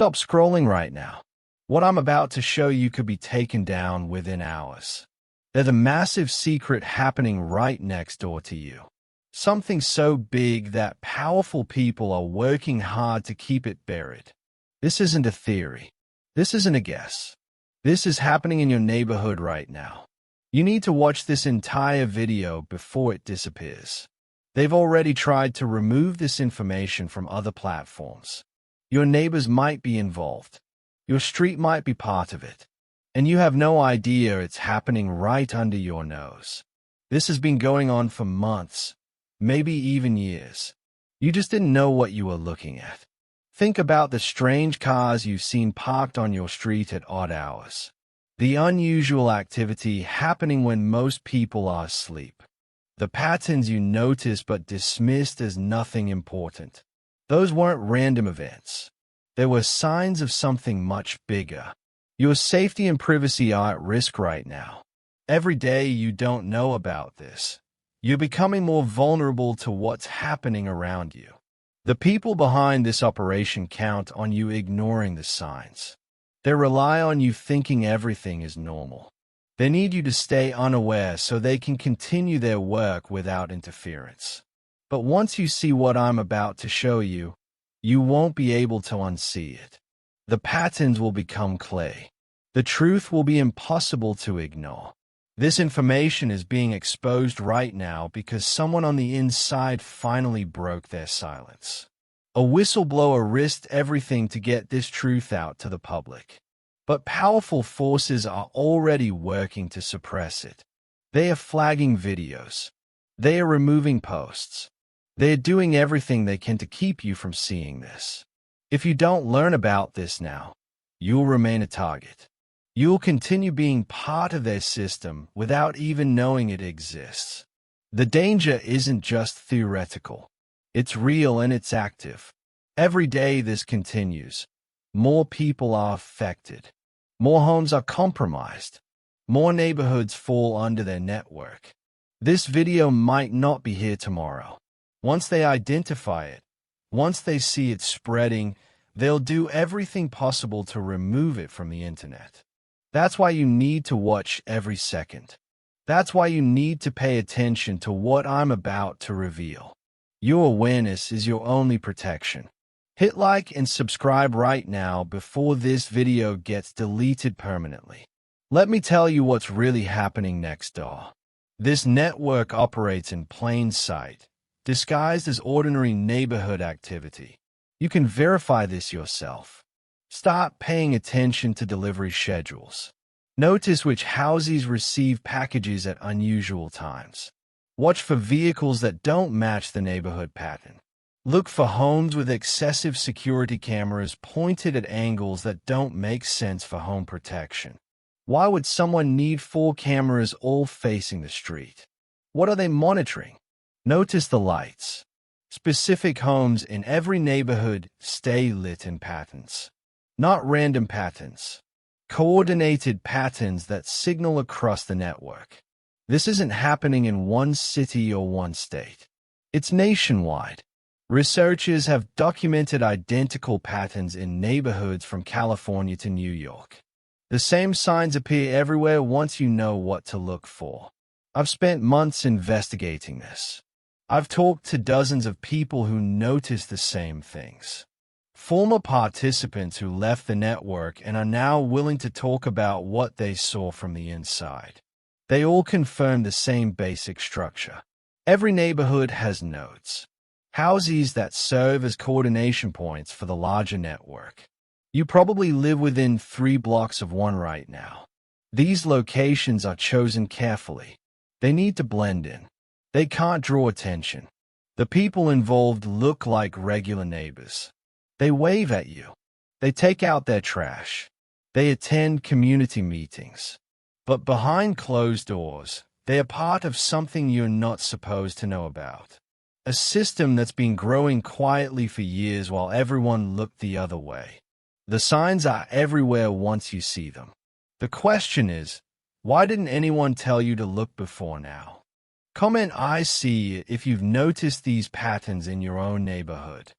Stop scrolling right now. What I'm about to show you could be taken down within hours. There's a massive secret happening right next door to you. Something so big that powerful people are working hard to keep it buried. This isn't a theory. This isn't a guess. This is happening in your neighborhood right now. You need to watch this entire video before it disappears. They've already tried to remove this information from other platforms. Your neighbors might be involved. Your street might be part of it. And you have no idea it's happening right under your nose. This has been going on for months, maybe even years. You just didn't know what you were looking at. Think about the strange cars you've seen parked on your street at odd hours. The unusual activity happening when most people are asleep. The patterns you noticed but dismissed as nothing important. Those weren't random events. They were signs of something much bigger. Your safety and privacy are at risk right now. Every day you don't know about this, you're becoming more vulnerable to what's happening around you. The people behind this operation count on you ignoring the signs. They rely on you thinking everything is normal. They need you to stay unaware so they can continue their work without interference. But once you see what I'm about to show you, you won't be able to unsee it. The patterns will become clay. The truth will be impossible to ignore. This information is being exposed right now because someone on the inside finally broke their silence. A whistleblower risked everything to get this truth out to the public. But powerful forces are already working to suppress it. They are flagging videos. They are removing posts. They are doing everything they can to keep you from seeing this. If you don't learn about this now, you'll remain a target. You'll continue being part of their system without even knowing it exists. The danger isn't just theoretical. It's real and it's active. Every day this continues. More people are affected. More homes are compromised. More neighborhoods fall under their network. This video might not be here tomorrow. Once they identify it, once they see it spreading, they'll do everything possible to remove it from the internet. That's why you need to watch every second. That's why you need to pay attention to what I'm about to reveal. Your awareness is your only protection. Hit like and subscribe right now before this video gets deleted permanently. Let me tell you what's really happening next door. This network operates in plain sight, disguised as ordinary neighborhood activity. You can verify this yourself. Start paying attention to delivery schedules. Notice which houses receive packages at unusual times. Watch for vehicles that don't match the neighborhood pattern. Look for homes with excessive security cameras pointed at angles that don't make sense for home protection. Why would someone need 4 cameras all facing the street? What are they monitoring? Notice the lights. Specific homes in every neighborhood stay lit in patterns. Not random patterns. Coordinated patterns that signal across the network. This isn't happening in one city or one state. It's nationwide. Researchers have documented identical patterns in neighborhoods from California to New York. The same signs appear everywhere once you know what to look for. I've spent months investigating this. I've talked to dozens of people who notice the same things. Former participants who left the network and are now willing to talk about what they saw from the inside. They all confirm the same basic structure. Every neighborhood has nodes. Houses that serve as coordination points for the larger network. You probably live within 3 blocks of one right now. These locations are chosen carefully. They need to blend in. They can't draw attention. The people involved look like regular neighbors. They wave at you. They take out their trash. They attend community meetings. But behind closed doors, they are part of something you're not supposed to know about. A system that's been growing quietly for years while everyone looked the other way. The signs are everywhere once you see them. The question is, why didn't anyone tell you to look before now? Comment I see if you've noticed these patterns in your own neighborhood.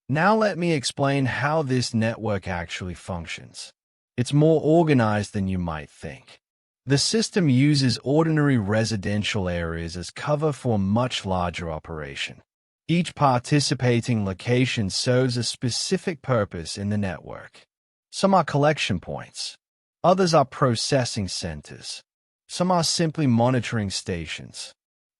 Now let me explain how this network actually functions. It's more organized than you might think. The system uses ordinary residential areas as cover for a much larger operation. Each participating location serves a specific purpose in the network. Some are collection points. Others are processing centers. Some are simply monitoring stations.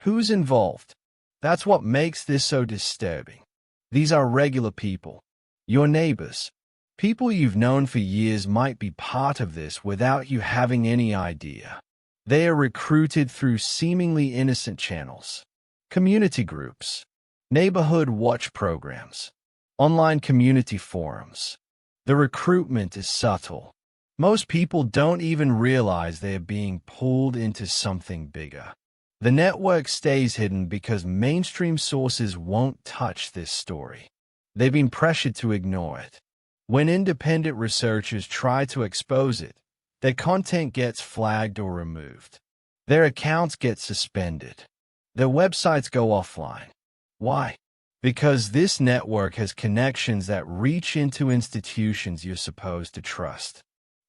Who's involved? That's what makes this so disturbing. These are regular people. Your neighbors. People you've known for years might be part of this without you having any idea. They are recruited through seemingly innocent channels. Community groups. Neighborhood watch programs. Online community forums. The recruitment is subtle. Most people don't even realize they are being pulled into something bigger. The network stays hidden because mainstream sources won't touch this story. They've been pressured to ignore it. When independent researchers try to expose it, their content gets flagged or removed. Their accounts get suspended. Their websites go offline. Why? Because this network has connections that reach into institutions you're supposed to trust.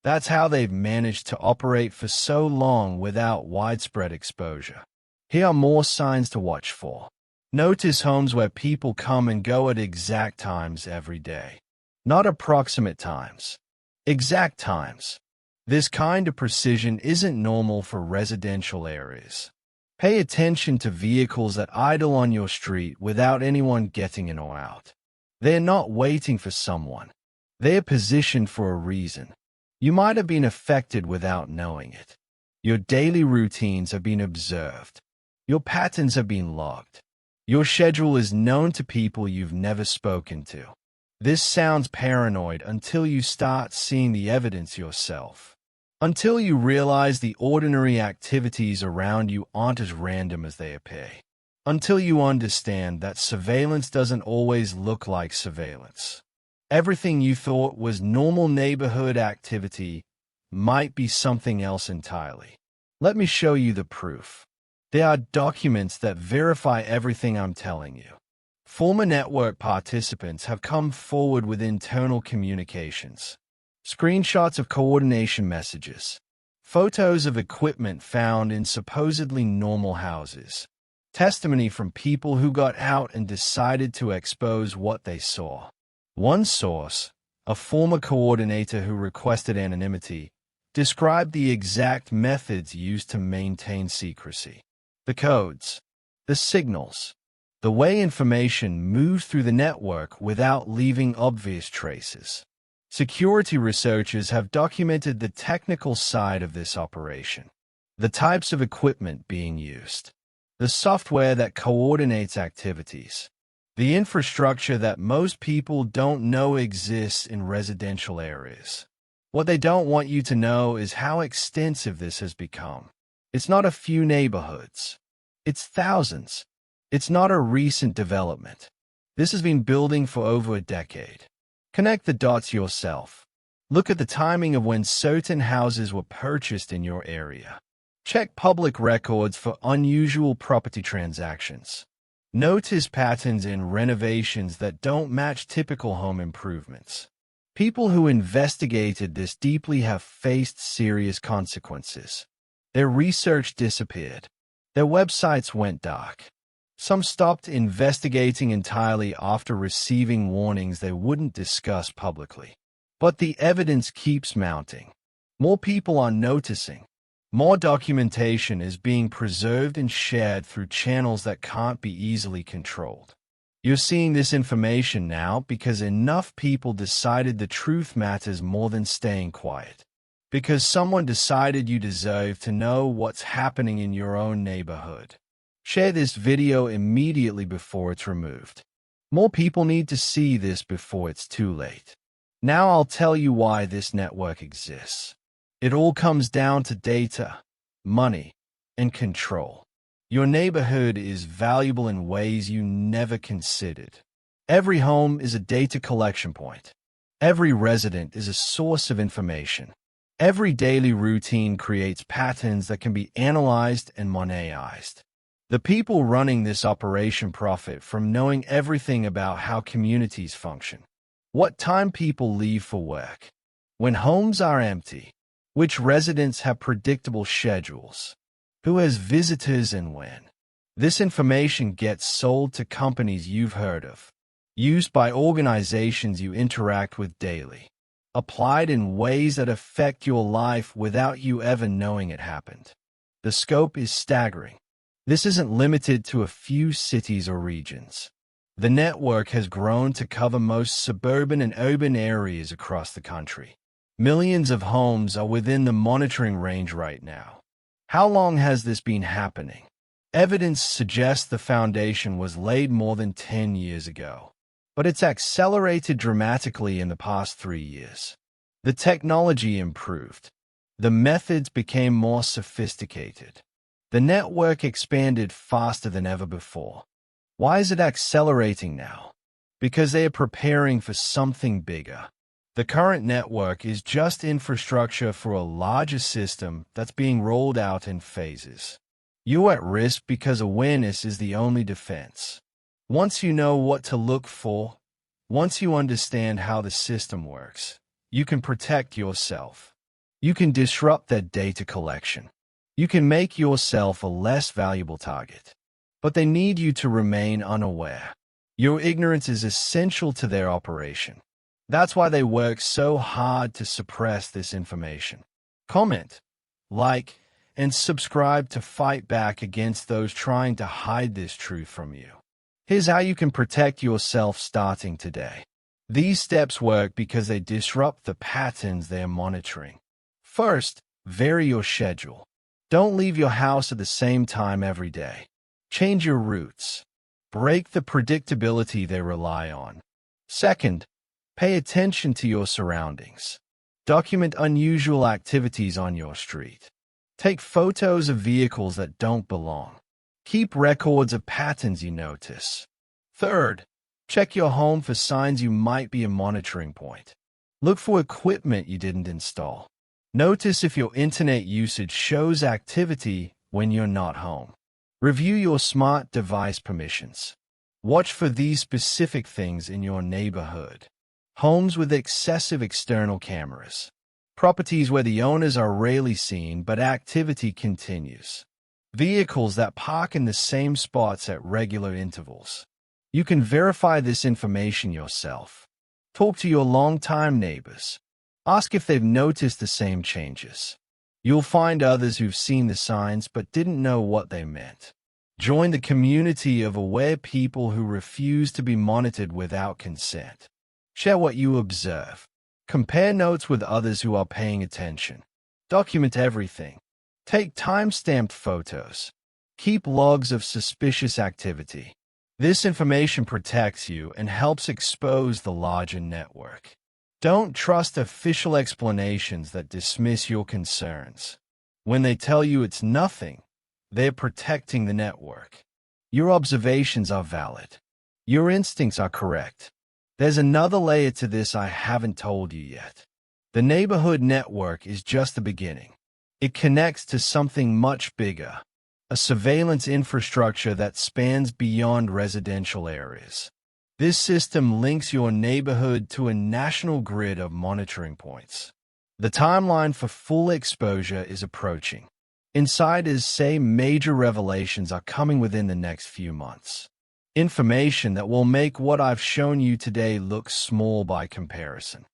That's how they've managed to operate for so long without widespread exposure. Here are more signs to watch for. Notice homes where people come and go at exact times every day. Not approximate times. Exact times. This kind of precision isn't normal for residential areas. Pay attention to vehicles that idle on your street without anyone getting in or out. They're not waiting for someone. They're positioned for a reason. You might have been affected without knowing it. Your daily routines have been observed. Your patterns have been logged. Your schedule is known to people you've never spoken to. This sounds paranoid until you start seeing the evidence yourself. Until you realize the ordinary activities around you aren't as random as they appear. Until you understand that surveillance doesn't always look like surveillance. Everything you thought was normal neighborhood activity might be something else entirely. Let me show you the proof. There are documents that verify everything I'm telling you. Former network participants have come forward with internal communications. Screenshots of coordination messages. Photos of equipment found in supposedly normal houses. Testimony from people who got out and decided to expose what they saw. One source, a former coordinator who requested anonymity, described the exact methods used to maintain secrecy. The codes. The signals. The way information moves through the network without leaving obvious traces. Security researchers have documented the technical side of this operation. The types of equipment being used. The software that coordinates activities. The infrastructure that most people don't know exists in residential areas. What they don't want you to know is how extensive this has become. It's not a few neighborhoods. It's thousands. It's not a recent development. This has been building for over a decade. Connect the dots yourself. Look at the timing of when certain houses were purchased in your area. Check public records for unusual property transactions. Notice patterns in renovations that don't match typical home improvements. People who investigated this deeply have faced serious consequences. Their research disappeared. Their websites went dark. Some stopped investigating entirely after receiving warnings they wouldn't discuss publicly. But the evidence keeps mounting. More people are noticing. More documentation is being preserved and shared through channels that can't be easily controlled. You're seeing this information now because enough people decided the truth matters more than staying quiet. Because someone decided you deserve to know what's happening in your own neighborhood. Share this video immediately before it's removed. More people need to see this before it's too late. Now I'll tell you why this network exists. It all comes down to data, money, and control. Your neighborhood is valuable in ways you never considered. Every home is a data collection point. Every resident is a source of information. Every daily routine creates patterns that can be analyzed and monetized. The people running this operation profit from knowing everything about how communities function, what time people leave for work, when homes are empty, which residents have predictable schedules, who has visitors and when. This information gets sold to companies you've heard of, used by organizations you interact with daily, applied in ways that affect your life without you ever knowing it happened. The scope is staggering. This isn't limited to a few cities or regions. The network has grown to cover most suburban and urban areas across the country. Millions of homes are within the monitoring range right now. How long has this been happening? Evidence suggests the foundation was laid more than 10 years ago, but it's accelerated dramatically in the past 3 years. The technology improved. The methods became more sophisticated. The network expanded faster than ever before. Why is it accelerating now? Because they are preparing for something bigger. The current network is just infrastructure for a larger system that's being rolled out in phases. You're at risk because awareness is the only defense. Once you know what to look for, once you understand how the system works, you can protect yourself. You can disrupt that data collection. You can make yourself a less valuable target. But they need you to remain unaware. Your ignorance is essential to their operation. That's why they work so hard to suppress this information. Comment, like, and subscribe to fight back against those trying to hide this truth from you. Here's how you can protect yourself starting today. These steps work because they disrupt the patterns they're monitoring. First, vary your schedule. Don't leave your house at the same time every day. Change your routes. Break the predictability they rely on. Second, pay attention to your surroundings. Document unusual activities on your street. Take photos of vehicles that don't belong. Keep records of patterns you notice. Third, check your home for signs you might be a monitoring point. Look for equipment you didn't install. Notice if your internet usage shows activity when you're not home. Review your smart device permissions. Watch for these specific things in your neighborhood. Homes with excessive external cameras. Properties where the owners are rarely seen but activity continues. Vehicles that park in the same spots at regular intervals. You can verify this information yourself. Talk to your longtime neighbors. Ask if they've noticed the same changes. You'll find others who've seen the signs but didn't know what they meant. Join the community of aware people who refuse to be monitored without consent. Share what you observe. Compare notes with others who are paying attention. Document everything. Take time-stamped photos. Keep logs of suspicious activity. This information protects you and helps expose the larger network. Don't trust official explanations that dismiss your concerns. When they tell you it's nothing, they're protecting the network. Your observations are valid. Your instincts are correct. There's another layer to this I haven't told you yet. The neighborhood network is just the beginning. It connects to something much bigger, a surveillance infrastructure that spans beyond residential areas. This system links your neighborhood to a national grid of monitoring points. The timeline for full exposure is approaching. Insiders say major revelations are coming within the next few months. Information that will make what I've shown you today look small by comparison.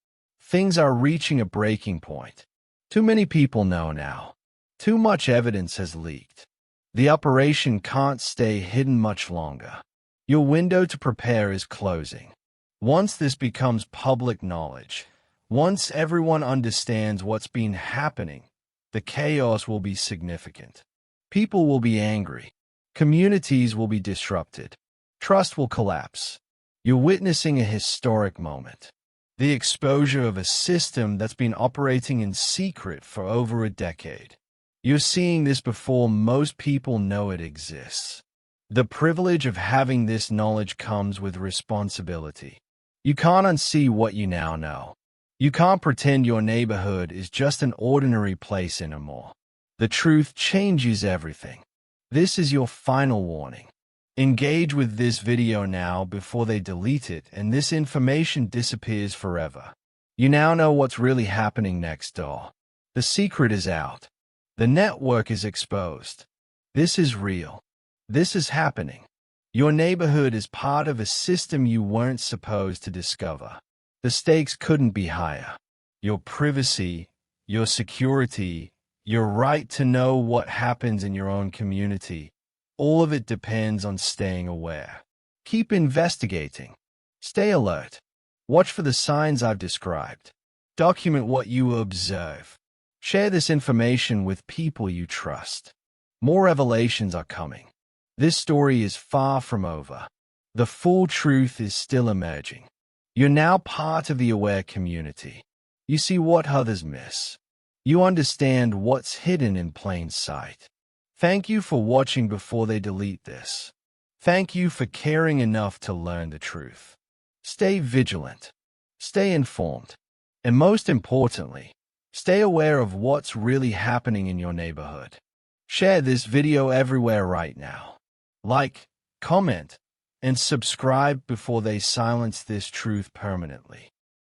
Things are reaching a breaking point. Too many people know now. Too much evidence has leaked. The operation can't stay hidden much longer. Your window to prepare is closing. Once this becomes public knowledge, once everyone understands what's been happening, the chaos will be significant. People will be angry. Communities will be disrupted. Trust will collapse. You're witnessing a historic moment. The exposure of a system that's been operating in secret for over a decade. You're seeing this before most people know it exists. The privilege of having this knowledge comes with responsibility. You can't unsee what you now know. You can't pretend your neighborhood is just an ordinary place anymore. The truth changes everything. This is your final warning. Engage with this video now before they delete it and this information disappears forever. You now know what's really happening next door. The secret is out. The network is exposed. This is real. This is happening. Your neighborhood is part of a system you weren't supposed to discover. The stakes couldn't be higher. Your privacy, your security, your right to know what happens in your own community, all of it depends on staying aware. Keep investigating. Stay alert. Watch for the signs I've described. Document what you observe. Share this information with people you trust. More revelations are coming. This story is far from over. The full truth is still emerging. You're now part of the aware community. You see what others miss. You understand what's hidden in plain sight. Thank you for watching before they delete this. Thank you for caring enough to learn the truth. Stay vigilant. Stay informed. And most importantly, stay aware of what's really happening in your neighborhood. Share this video everywhere right now. Like, comment, and subscribe before they silence this truth permanently.